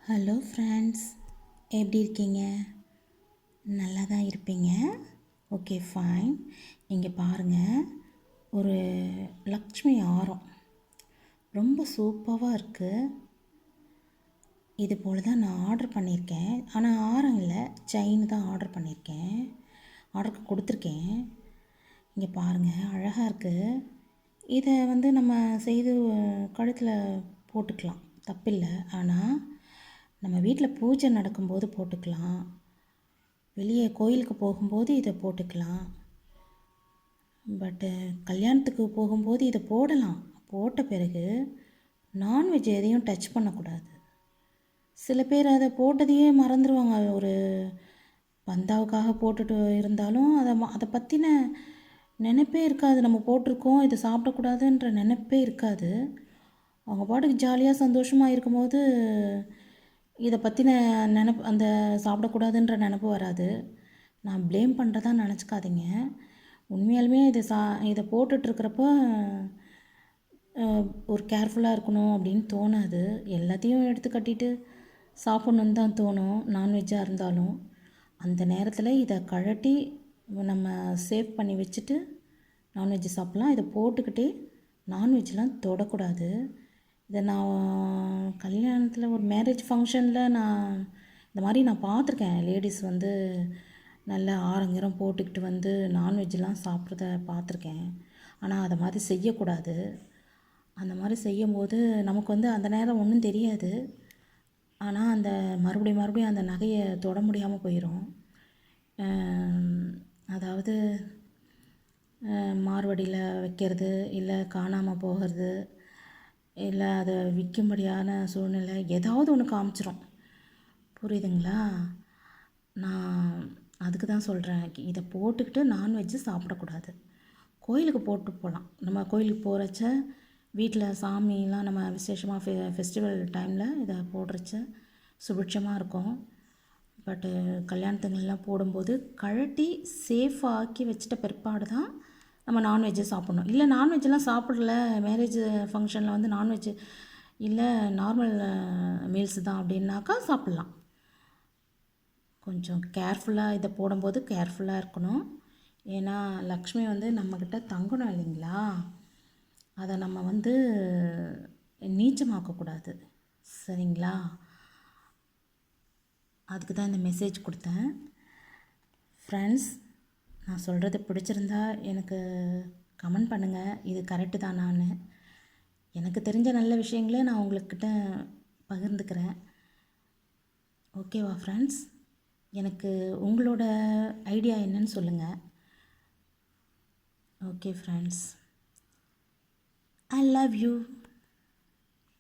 Hello friends, எப்படி இருக்கீங்க? நல்லா தான் இருப்பீங்க. Okay fine. இங்கே பாருங்கள், ஒரு லக்ஷ்மி ஆரம் ரொம்ப சூப்பராக இருக்குது. இது போல் தான் நான் ஆர்டர் பண்ணியிருக்கேன். ஆனால் ஆரம் இல்லை, செயின் தான் ஆர்டர் பண்ணியிருக்கேன். ஆர்டருக்கு கொடுத்துருக்கேன். இங்கே பாருங்கள், அழகாக இருக்குது. இதை நம்ம செய்து கழுத்தில் போட்டுக்கலாம், தப்பில்லை. ஆனால் நம்ம வீட்டில் பூஜை நடக்கும்போது போட்டுக்கலாம், வெளியே கோயிலுக்கு போகும்போது இதை போட்டுக்கலாம். பட்டு கல்யாணத்துக்கு போகும்போது இதை போடலாம். போட்ட பிறகு நான்வெஜ் எதையும் டச் பண்ணக்கூடாது. சில பேர் அதை போட்டதையே மறந்துடுவாங்க. ஒரு பந்தாவுக்காக போட்டுட்டு இருந்தாலும் அதை பற்றின நினைப்பே இருக்காது. நம்ம போட்டிருக்கோம், இதை சாப்பிடக்கூடாதுன்ற நினைப்பே இருக்காது. அவங்க பாட்டுக்கு ஜாலியாக சந்தோஷமாக இருக்கும்போது இதை பற்றின நினப்பு, அந்த சாப்பிடக்கூடாதுன்ற நினப்பு வராது. நான் ப்ளேம் பண்ணுறதா நினச்சிக்காதீங்க. உண்மையாலுமே இதை போட்டுட்ருக்கிறப்ப ஒரு கேர்ஃபுல்லாக இருக்கணும் அப்படின்னு தோணாது. எல்லாத்தையும் எடுத்து கட்டிட்டு சாப்பிட்ணுன்னு தான் தோணும், நான்வெஜ்ஜாக இருந்தாலும். அந்த நேரத்தில் இதை கழட்டி நம்ம சேவ் பண்ணி வச்சுட்டு நான்வெஜ்ஜு சாப்பிட்லாம். இதை போட்டுக்கிட்டே நான்வெஜ்லாம் தொடக்கூடாது. இதை நான் கல்யாணத்தில் ஒரு மேரேஜ் ஃபங்க்ஷனில் இந்த மாதிரி நான் பார்த்துருக்கேன். லேடிஸ் நல்ல ஆரங்கரம் போட்டுக்கிட்டு நான்வெஜ்லாம் சாப்பிட்றத பார்த்துருக்கேன். ஆனால் அதை மாதிரி செய்யக்கூடாது. அந்த மாதிரி செய்யும்போது நமக்கு அந்த நேரம் ஒன்றும் தெரியாது. ஆனால் அந்த மறுபடியும் அந்த நகையை தொட முடியாமல் போயிடும். அதாவது மார்வடியில் வைக்கிறது, இல்லை காணாமல் போகிறது, இல்லை அதை விற்கும்படியான சூழ்நிலை ஏதாவது ஒன்று காமிச்சிரும். புரியுதுங்களா? நான் அதுக்கு தான் சொல்கிறேன், இதை போட்டுக்கிட்டு நான்வெஜ்ஜு சாப்பிடக்கூடாது. கோயிலுக்கு போட்டு போகலாம். நம்ம கோயிலுக்கு போகிறச்ச, வீட்டில் சாமிலாம் நம்ம விசேஷமாக ஃபெஸ்டிவல் டைமில் இதை போடுறச்ச சுபிட்சமாக இருக்கும். பட்டு கல்யாணத்துங்கள்லாம் போடும்போது கழட்டி சேஃபாக ஆக்கி வச்சுட்ட பிற்பாடு தான் நம்ம நான்வெஜ்ஜு சாப்பிட்ணும். இல்லை நான்வெஜ்ஜெலாம் சாப்பிடல, மேரேஜ் ஃபங்க்ஷனில் நான்வெஜ்ஜு இல்லை, நார்மல் மீல்ஸு தான் அப்படின்னாக்கா சாப்பிட்லாம். கொஞ்சம் கேர்ஃபுல்லாக இதை போடும்போது கேர்ஃபுல்லாக இருக்கணும். ஏன்னா லக்ஷ்மி நம்மக்கிட்ட தங்கணும் இல்லைங்களா? அதை நம்ம நீச்சமாக்கக்கூடாது. சரிங்களா? அதுக்கு தான் இந்த மெசேஜ் கொடுத்தேன். ஃப்ரெண்ட்ஸ், நான் சொல்கிறது பிடிச்சிருந்தா எனக்கு கமெண்ட் பண்ணுங்கள். இது கரெக்டு தானான்னு. எனக்கு தெரிஞ்ச நல்ல விஷயங்களே நான் உங்கள்கிட்ட பகிர்ந்துக்கிறேன். ஓகேவா ஃப்ரெண்ட்ஸ்? எனக்கு உங்களோட ஐடியா என்னன்னு சொல்லுங்கள். Okay friends, I love you.